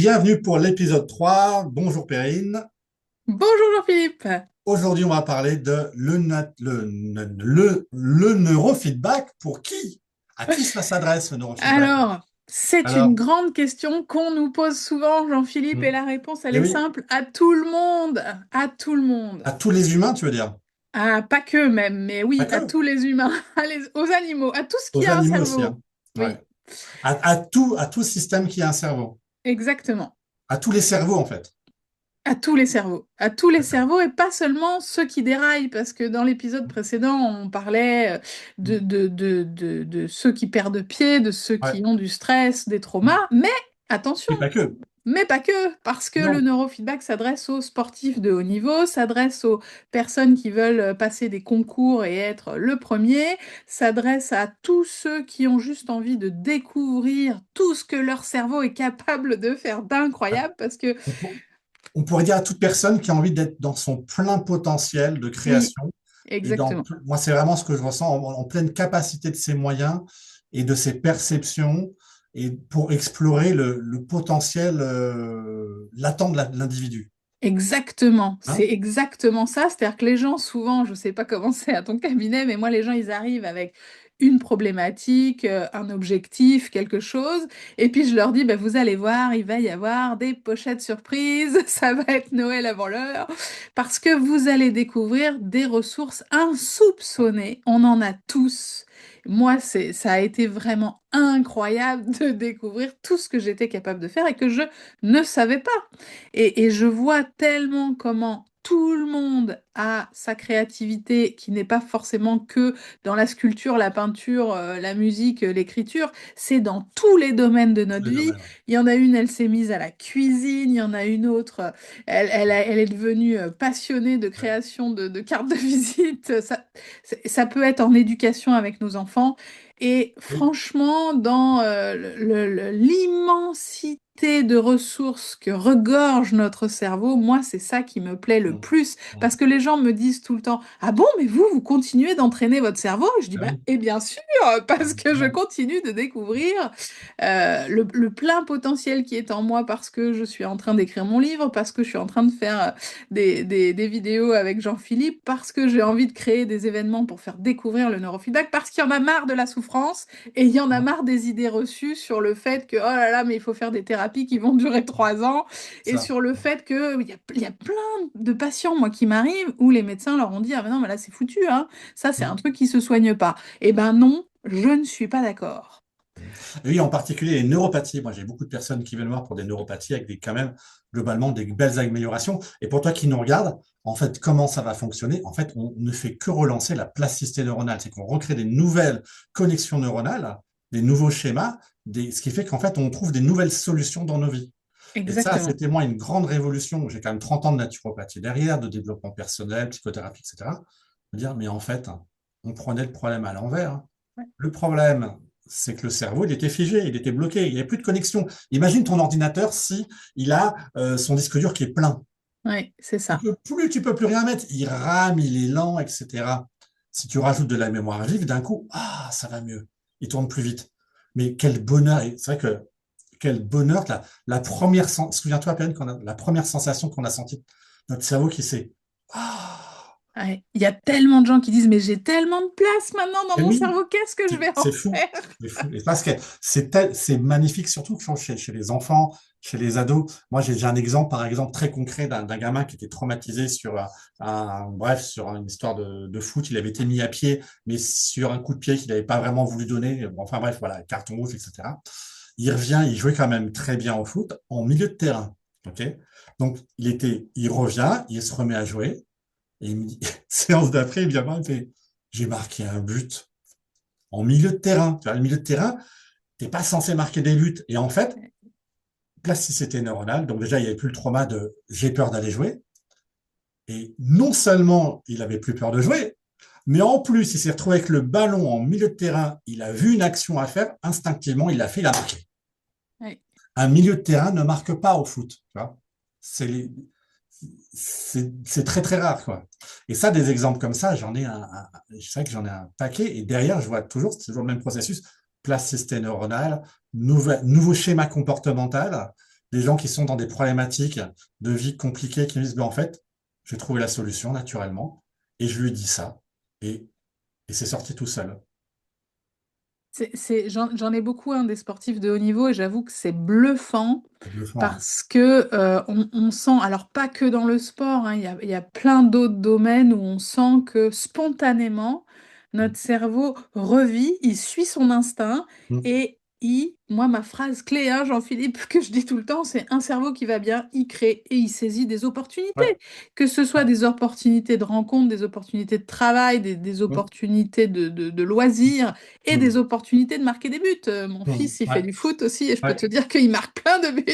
Bienvenue pour l'épisode 3. Bonjour Perrine. Bonjour Jean-Philippe. Aujourd'hui, on va parler de le neurofeedback. Pour qui? À qui cela s'adresse, le neurofeedback? Alors, c'est une Alors, grande question qu'on nous pose souvent, Jean-Philippe, et hmm, la réponse, elle eh est oui, simple, à tout le monde, à tout le monde. à tous les humains, tu veux dire? Ah, pas que même, mais Pas oui, à que, tous les humains, aux animaux, à tout ce qui aux a un animaux aussi, cerveau. hein. Ouais. Oui, À tout système qui a un cerveau. exactement. À tous les cerveaux, en fait. À tous les cerveaux. À tous les D'accord. cerveaux et pas seulement ceux qui déraillent, parce que dans l'épisode précédent, on parlait Hmm. de ceux qui perdent pied, de ceux Ouais. qui ont du stress, des Hmm. traumas, mais attention! Mais pas que. Mais pas que, parce que le Non. neurofeedback s'adresse aux sportifs de haut niveau, s'adresse aux personnes qui veulent passer des concours et être le premier, s'adresse à tous ceux qui ont juste envie de découvrir tout ce que leur cerveau est capable de faire d'incroyable, parce que On, pour- on pourrait dire à toute personne qui a envie d'être dans son plein potentiel de oui, création. Et exactement. moi, c'est vraiment ce que je ressens en pleine capacité de ses moyens et de ses perceptions et pour explorer le potentiel latent de l'individu. Exactement, c'est Hein? exactement ça. C'est-à-dire que les gens, souvent, je sais pas comment c'est à ton cabinet, mais moi, les gens, ils arrivent avec une problématique, un objectif, quelque chose, et puis je leur dis, bah, vous allez voir, il va y avoir des pochettes surprises, ça va être Noël avant l'heure, parce que vous allez découvrir des ressources insoupçonnées. On en a tous. Moi, ça a été vraiment incroyable de découvrir tout ce que j'étais capable de faire et que je ne savais pas. Et je vois tellement comment tout le monde a sa créativité qui n'est pas forcément que dans la sculpture, la peinture, la musique, l'écriture, c'est dans tous les domaines de Tous notre les vie. domaines. Il y en a une, elle s'est mise à la cuisine, il y en a une autre, elle est devenue passionnée de Ouais. création de cartes de visite. Ça peut être en éducation avec nos enfants. Et Oui. franchement, dans l'immensité de ressources que regorge notre cerveau, moi, c'est ça qui me plaît le Mm. plus. Mm. Parce que les gens me disent tout le temps, ah bon, mais vous continuez d'entraîner votre cerveau? Et je dis, Ah bah, oui. et bien sûr, parce que je Évidemment. continue de découvrir le plein potentiel qui est en moi parce que je suis en train d'écrire mon livre, parce que je suis en train de faire des vidéos avec Jean-Philippe, parce que j'ai envie de créer des événements pour faire découvrir le neurofeedback, parce qu'il y en a marre de la souffrance et il y en a Mm. marre des idées reçues sur le fait que, oh là là, mais il faut faire des thérapies qui vont durer 3 ans, et Ça. sur le fait que il y a plein de patients, moi, qui m'arrivent, où les médecins leur ont dit, ah ben non, mais là, c'est foutu, hein, ça, c'est un Mm. truc qui se soigne pas. Eh ben non, je ne suis pas d'accord. Et oui, en particulier les neuropathies. Moi, j'ai beaucoup de personnes qui viennent voir pour des neuropathies avec quand même, globalement, des belles améliorations. Et pour toi qui nous regarde, en fait, comment ça va fonctionner? En fait, on ne fait que relancer la plasticité neuronale. C'est qu'on recrée des nouvelles connexions neuronales, des nouveaux schémas, ce qui fait qu'en fait, on trouve des nouvelles solutions dans nos vies. Et ça, Exactement. c'était moi une grande révolution. J'ai quand même 30 ans de naturopathie derrière, de développement personnel, psychothérapie, etc. Me dire, mais en fait, on prenait le problème à l'envers, hein. Le problème, c'est que le cerveau, il était figé, il était bloqué, il n'y avait plus de connexion. Imagine ton ordinateur si il a son disque dur qui est plein. Oui, c'est ça. Tu peux plus rien mettre. Il rame, il est lent, etc. Si tu rajoutes de la mémoire vive, d'un coup, ah, ça va mieux. Il tourne plus vite. Mais quel bonheur. Et c'est vrai que quel bonheur. La première, souviens-toi à peine la première sensation qu'on a sentie, notre cerveau qui s'est, ah, Ouais. Il y a tellement de gens qui disent, mais j'ai tellement de place maintenant dans et mon oui, cerveau, qu'est-ce que je vais en c'est fou. faire? C'est fou. Et parce que c'est magnifique, surtout je trouve, chez les enfants, chez les ados. Moi, j'ai un exemple, par exemple, très concret d'un gamin qui était traumatisé sur bref, sur une histoire de foot. Il avait été mis à pied, mais sur un coup de pied qu'il n'avait pas vraiment voulu donner. Bon, enfin bref, voilà, carton rouge, etc. Il revient, il jouait quand même très bien au foot en milieu de terrain. OK? Donc, il revient, il se remet à jouer. Et il me dit, séance d'après, il vient voir, il fait, j'ai marqué un but en milieu de terrain. Tu vois, le milieu de terrain, t'es pas censé marquer des buts. Et en fait, plasticité neuronale, donc déjà, il n'y avait plus le trauma de j'ai peur d'aller jouer. Et non seulement il avait plus peur de jouer, mais en plus, il s'est retrouvé avec le ballon en milieu de terrain. Il a vu une action à faire, instinctivement, il l'a fait, il a marqué. Ouais. Un milieu de terrain ne marque pas au foot. Tu vois, c'est les, c'est très très rare, quoi. Et ça, des exemples comme ça, je sais que j'en ai un paquet. Et derrière, je vois toujours, c'est toujours le même processus, plasticité neuronale, nouveau schéma comportemental. des gens qui sont dans des problématiques de vie compliquées, qui me disent, ben, en fait, j'ai trouvé la solution naturellement, et je lui dis ça, et, et c'est sorti tout seul. J'en ai beaucoup, hein, des sportifs de haut niveau et j'avoue que c'est bluffant C'est bluffant, hein. parce que on sent, alors pas que dans le sport, hein, il y a plein d'autres domaines où on sent que spontanément, notre cerveau revit, il suit son instinct Mm. et moi ma phrase clé, hein, Jean-Philippe, que je dis tout le temps, c'est un cerveau qui va bien, il crée et il saisit des opportunités. Ouais. Que ce soit des opportunités de rencontre, des opportunités de travail, des Mm. opportunités de loisirs et des Mm. opportunités de marquer des buts. Mon Mm. fils, il fait Ouais. du foot aussi et je peux te Ouais. dire qu'il marque plein de buts.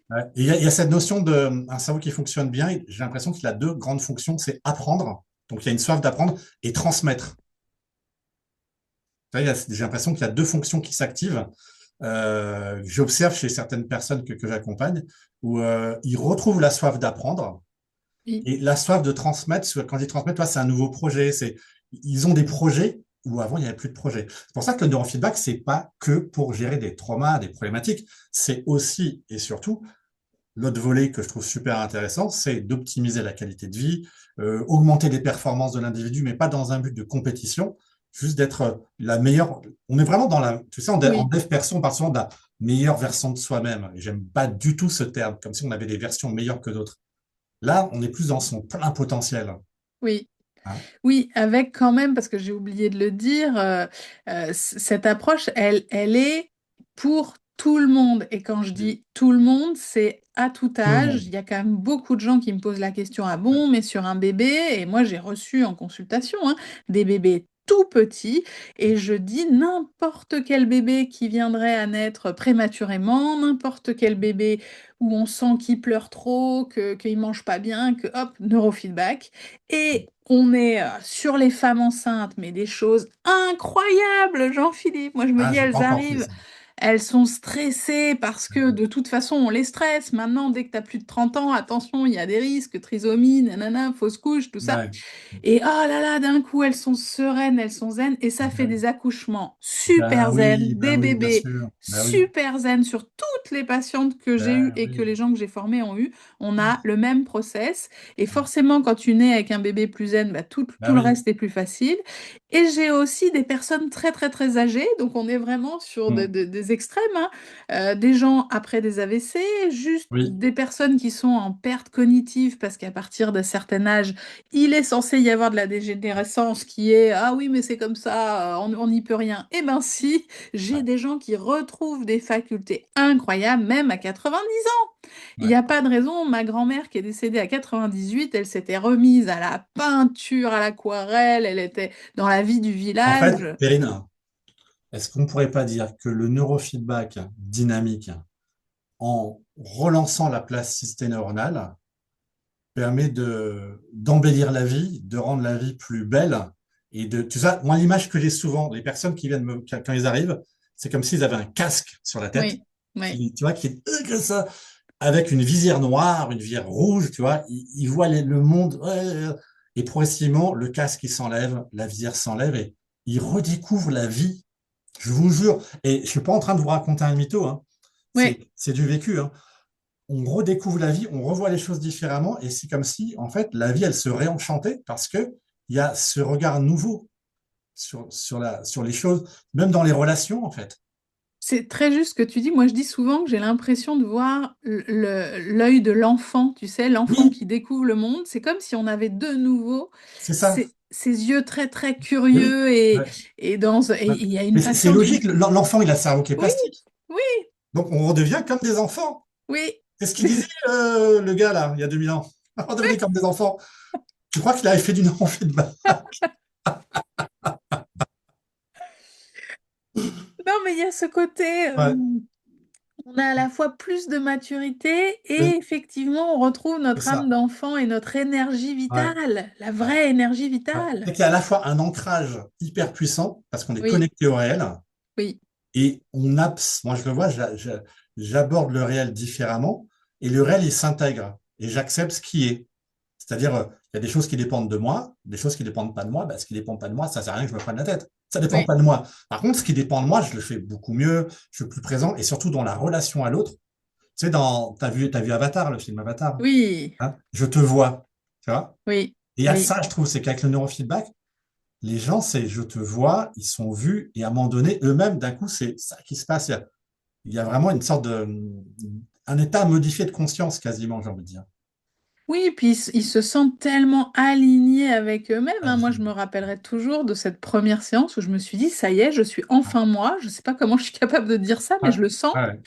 Ouais. Et il y a cette notion de un cerveau qui fonctionne bien. J'ai l'impression qu'il a deux grandes fonctions, c'est apprendre. Donc il y a une soif d'apprendre et transmettre. J'ai l'impression qu'il y a deux fonctions qui s'activent. J'observe chez certaines personnes que j'accompagne où ils retrouvent la soif d'apprendre Oui, et la soif de transmettre. Quand ils transmettent, toi, c'est un nouveau projet. Ils ont des projets où avant il n'y avait plus de projets. C'est pour ça que le neurofeedback, c'est pas que pour gérer des traumas, des problématiques. C'est aussi et surtout l'autre volet que je trouve super intéressant, c'est d'optimiser la qualité de vie, augmenter les performances de l'individu, mais pas dans un but de compétition, juste d'être la meilleure. On est vraiment dans la, tu sais, en oui, dev perso, on parle souvent de la meilleure version de soi-même. Et j'aime pas du tout ce terme, comme si on avait des versions meilleures que d'autres. Là, on est plus dans son plein potentiel, oui. hein. Oui, avec quand même, parce que j'ai oublié de le dire, cette approche, elle est pour tout le monde. Et quand je dis tout le monde, c'est à tout Tout le âge. monde. Il y a quand même beaucoup de gens qui me posent la question, ah bon, mais sur un bébé, et moi j'ai reçu en consultation, hein, des bébés tout petits, et je dis n'importe quel bébé qui viendrait à naître prématurément, n'importe quel bébé où on sent qu'il pleure trop, qu'il mange pas bien, que hop, neurofeedback. Et on est sur les femmes enceintes, mais des choses incroyables, Jean-Philippe. Moi, je me Ah, dis, j'ai pas elles encore fait arrivent, ça. elles sont stressées parce que de toute façon, on les stresse. Maintenant, dès que tu as plus de 30 ans, attention, il y a des risques, trisomie, nanana, fausse couche, tout ça. Ouais. Et oh là là, d'un coup, elles sont sereines, elles sont zen, et ça fait des accouchements super zen, des Ben oui, bien bébés sûr. Ben oui. super zen sur toutes les patientes que j'ai eues Ben et que oui. les gens que j'ai formés ont eu. On a le même process, et forcément, quand tu nais avec un bébé plus zen, bah, Ben tout le oui. reste est plus facile. Et j'ai aussi des personnes très très très âgées, donc on est vraiment sur Mm. des extrêmes, hein. Des gens après des AVC, juste Oui. des personnes qui sont en perte cognitive parce qu'à partir d'un certain âge, il est censé y avoir de la dégénérescence qui est ah oui, mais c'est comme ça, on n'y peut rien. Eh ben si, j'ai Ouais. des gens qui retrouvent des facultés incroyables, même à 90 ans. Il n'y Ouais. a pas de raison. Ma grand-mère qui est décédée à 98, elle s'était remise à la peinture, à l'aquarelle, elle était dans la vie du En fait, village. Perrine, est-ce qu'on ne pourrait pas dire que le neurofeedback dynamique, en relançant la plasticité neuronale, permet d'embellir la vie, de rendre la vie plus belle et de, tu sais, moi, l'image que j'ai souvent, les personnes qui viennent quand ils arrivent, c'est comme s'ils avaient un casque sur la tête, Oui, oui, tu vois, qui est que ça, avec une visière noire, une visière rouge, tu vois, ils voient le monde, et progressivement, le casque, il s'enlève, la visière s'enlève et ils redécouvrent la vie. Je vous jure, et je suis pas en train de vous raconter un mytho, hein. oui. C'est du vécu, hein. On redécouvre la vie, on revoit les choses différemment, et c'est comme si, en fait, la vie, elle se réenchantait parce que il y a ce regard nouveau sur les choses, même dans les relations, en fait. C'est très juste ce que tu dis. Moi, je dis souvent que j'ai l'impression de voir l'œil de l'enfant, tu sais, l'enfant Oui, qui découvre le monde. C'est comme si on avait de nouveau c'est ça. ces yeux très, très Et oui. curieux Ouais, et ouais. il y a une Mais c'est patiente qui... logique, l'enfant, il a le cerveau qui est Oui, plastique. oui, Donc, on redevient comme des enfants. oui. C'est ce qu'il disait, le gars, là, il y a 2000 ans. On devenait comme des enfants. Tu crois qu'il avait fait du neurofeedback? Non, mais il y a ce côté, Ouais, on a à la fois plus de maturité et oui, effectivement, on retrouve c'est notre âme ça. d'enfant et notre énergie Ouais, vitale, la ouais, vraie énergie ouais. C'est vitale. qu'il y a à la fois un ancrage hyper puissant, parce qu'on est Oui, connecté au réel, oui, et moi je le vois, j'aborde le réel différemment, et le réel, il s'intègre, et j'accepte ce qui est. C'est-à-dire, il y a des choses qui dépendent de moi, des choses qui dépendent pas de moi. Ce qui dépend pas de moi, ça sert à rien que je me prenne la tête. Ça dépend oui, pas de moi. Par contre, ce qui dépend de moi, je le fais beaucoup mieux, je suis plus présent, et surtout dans la relation à l'autre, sais, t'as vu Avatar, le film Avatar, Oui, hein? Je te vois, tu vois? oui, Et il y a oui. ça, je trouve, c'est qu'avec le neurofeedback, les gens, c'est je te vois, ils sont vus, et à un moment donné, eux-mêmes, d'un coup, c'est ça qui se passe. Il y a vraiment une sorte un état modifié de conscience, quasiment, j'ai envie de dire. Oui, puis ils se sentent tellement alignés avec eux-mêmes, Ah, hein. Moi, je me rappellerai toujours de cette première séance où je me suis dit, ça y est, je suis enfin moi. Je ne sais pas comment je suis capable de dire ça, mais ouais, je le sens. ouais,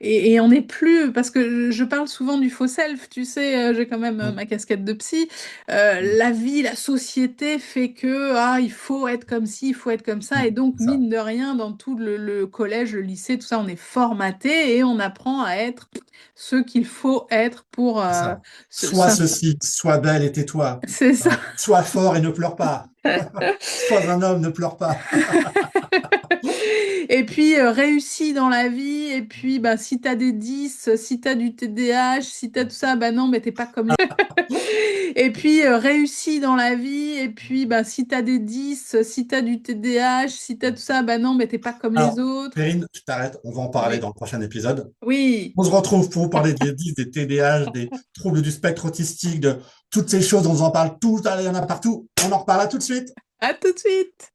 Et on n'est plus, parce que je parle souvent du faux self, tu sais, j'ai quand même mm, ma casquette de psy. mm, La vie, la société fait que, il faut être comme ci, il faut être comme ça. Et donc, c'est ça, mine de rien, dans tout le collège, le lycée, tout ça, on est formaté et on apprend à être ce qu'il faut être pour c'est ça. Sois s'installer. ceci, sois belle et tais-toi. C'est ça. Sois fort et ne pleure pas. Sois un homme, ne pleure pas. Et puis, réussis dans la vie. Et puis, bah, si t'as des 10, si t'as du TDAH, si t'as tout ça, bah non, mais t'es pas comme les... Et puis, réussis dans la vie. Et puis, bah, si t'as des 10, si t'as du TDAH, si t'as tout ça, bah non, mais t'es pas comme les Alors, autres. Perrine, je t'arrête, on va en parler Oui. dans le prochain épisode. Oui. On se retrouve pour vous parler des 10, des TDAH, des troubles du spectre autistique, de toutes ces choses, on en parle tout, il y en a partout. On en reparle là tout de suite. À tout de suite.